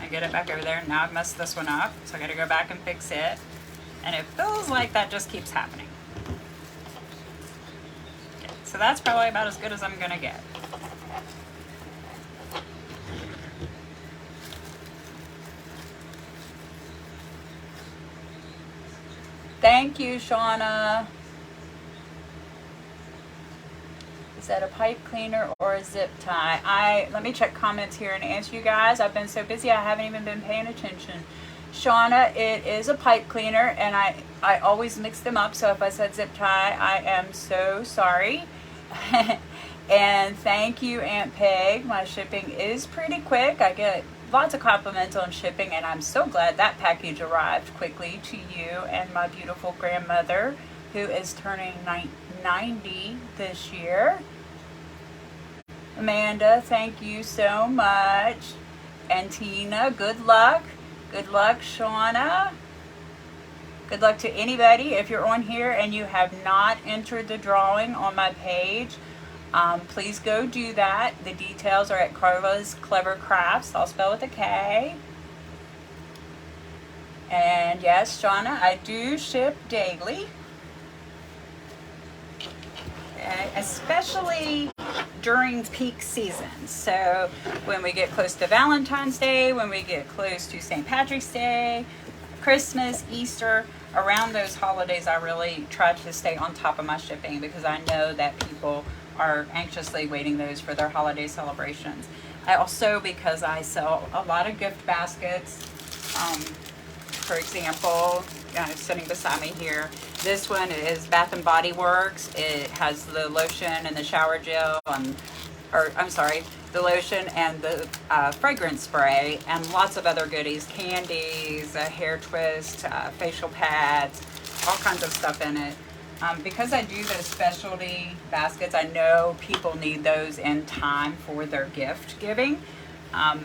I get it back over there. Now I've messed this one up, so I got to go back and fix it. And it feels like that just keeps happening. So that's probably about as good as I'm gonna get. Thank you, Shauna. Is that a pipe cleaner or a zip tie? Let me check comments here and answer you guys. I've been so busy I haven't even been paying attention. Shauna, it is a pipe cleaner, and I always mix them up, so if I said zip tie, I am so sorry. And thank you, Aunt Peg. My shipping is pretty quick. I get lots of compliments on shipping, and I'm so glad that package arrived quickly to you and my beautiful grandmother, who is turning 90 this year. Amanda, thank you so much. And Tina, good luck. Good luck, Shauna. Good luck to anybody. If you're on here and you have not entered the drawing on my page, please go do that. The details are at karlaskleverkrafts. I'll spell with a K. And yes, Shauna, I do ship daily. Okay, especially during peak seasons. So when we get close to Valentine's Day, when we get close to St. Patrick's Day, Christmas, Easter, around those holidays, I really try to stay on top of my shipping because I know that people are anxiously waiting those for their holiday celebrations. I also, because I sell a lot of gift baskets, for example, sitting beside me here, this one is Bath and Body Works. It has the lotion and the shower gel, the lotion and the fragrance spray, and lots of other goodies, candies, a hair twist, facial pads, all kinds of stuff in it. Because I do those specialty baskets, I know people need those in time for their gift giving. I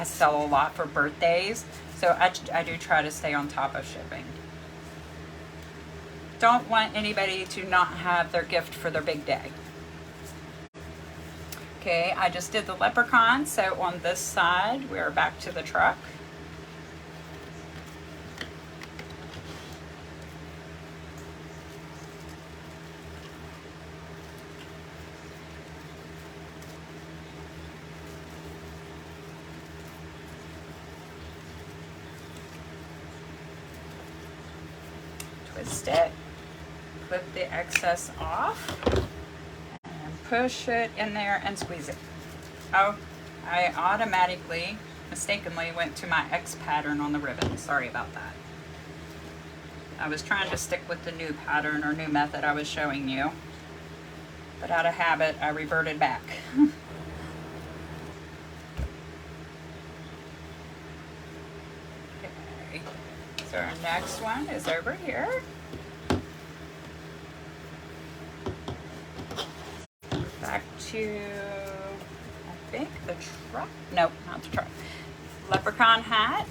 sell a lot for birthdays, so I do try to stay on top of shipping. Don't want anybody to not have their gift for their big day. Okay, I just did the leprechaun, so on this side, we're back to the truck. Twist it, clip the excess off, and push it in there and squeeze it. Oh, I automatically, mistakenly went to my X pattern on the ribbon. Sorry about that. I was trying to stick with the new pattern or new method I was showing you, but out of habit, I reverted back. Okay, so our next one is over here. Back to, I think, the truck. Nope, not the truck. Leprechaun hat.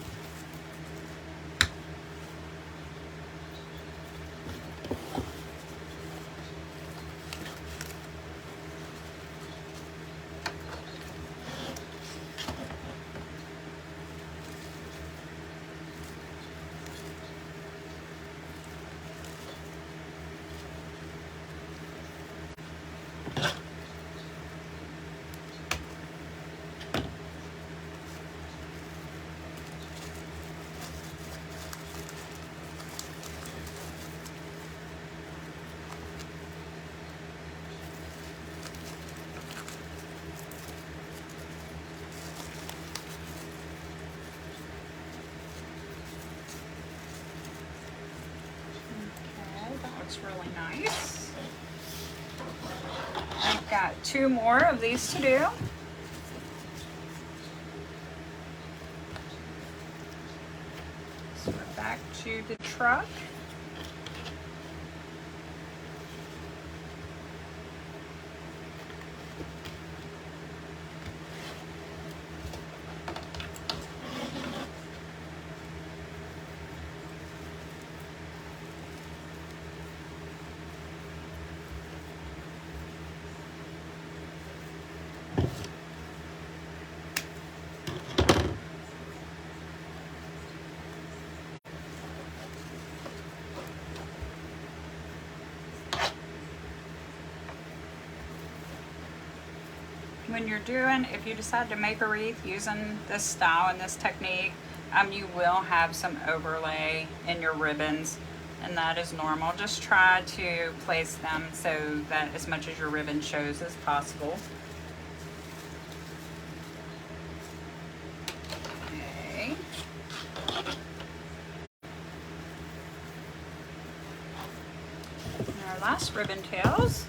Really nice. I've got 2 more of these to do. So we're back to the truck. When you're doing, if you decide to make a wreath using this style and this technique, you will have some overlay in your ribbons. and that is normal. Just try to place them so that as much as your ribbon shows as possible. Okay. And our last ribbon tails.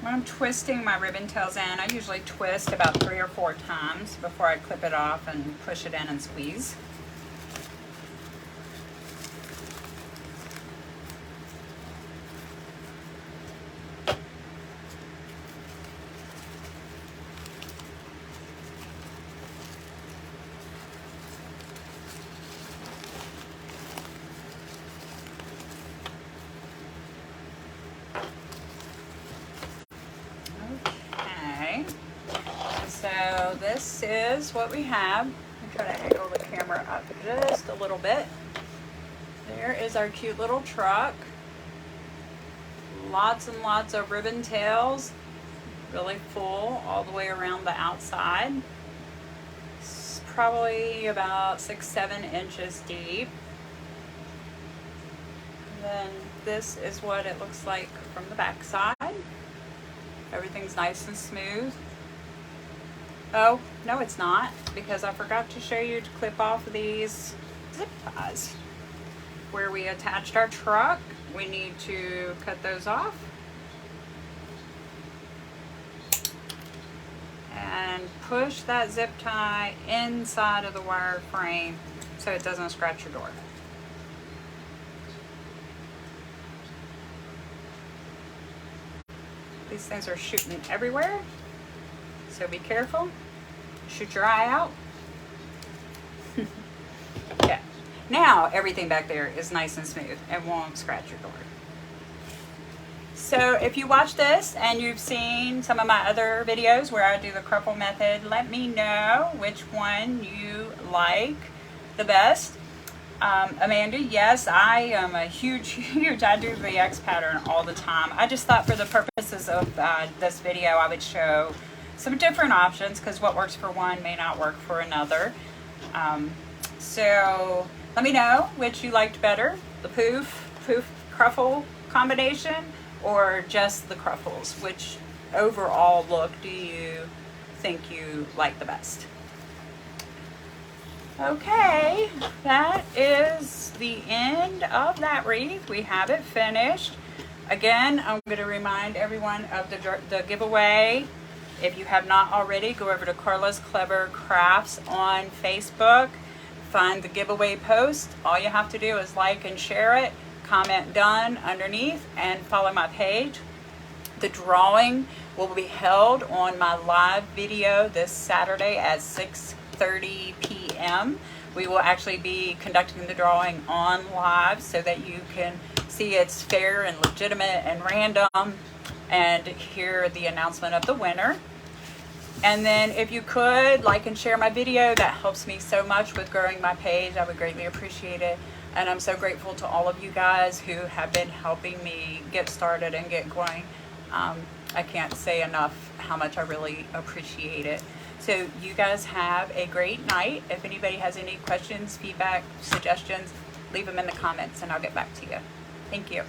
When I'm twisting my ribbon tails in, I usually twist about 3 or 4 times before I clip it off and push it in and squeeze. So this is what we have. I'm trying to angle the camera up just a little bit. There is our cute little truck. Lots and lots of ribbon tails. Really full all the way around the outside. It's probably about 6-7 inches deep. And then this is what it looks like from the back side. Everything's nice and smooth. Oh, no it's not, because I forgot to show you to clip off these zip ties. Where we attached our truck, we need to cut those off. And push that zip tie inside of the wire frame so it doesn't scratch your door. These things are shooting everywhere. So be careful. Shoot your eye out. Okay. Now everything back there is nice and smooth and won't scratch your door. So if you watch this and you've seen some of my other videos where I do the Cruffle method, let me know which one you like the best. Amanda, yes, I am a huge, I do the X pattern all the time. I just thought for the purposes of this video I would show some different options, because what works for one may not work for another. So let me know which you liked better, the Poof Cruffle combination or just the Cruffles. Which overall look do you think you like the best? Okay, that is the end of that wreath. We have it finished. Again, I'm going to remind everyone of the giveaway. If you have not already, go over to Karla's Clever Crafts on Facebook. Find the giveaway post. All you have to do is like and share it, comment done underneath, and follow my page. The drawing will be held on my live video this Saturday at 6:30 p.m. We will actually be conducting the drawing on live so that you can see it's fair and legitimate and random and hear the announcement of the winner. And then if you could like and share my video, that helps me so much with growing my page. I would greatly appreciate it. And I'm so grateful to all of you guys who have been helping me get started and get going. I can't say enough how much I really appreciate it. So you guys have a great night. If anybody has any questions, feedback, suggestions, leave them in the comments and I'll get back to you. Thank you.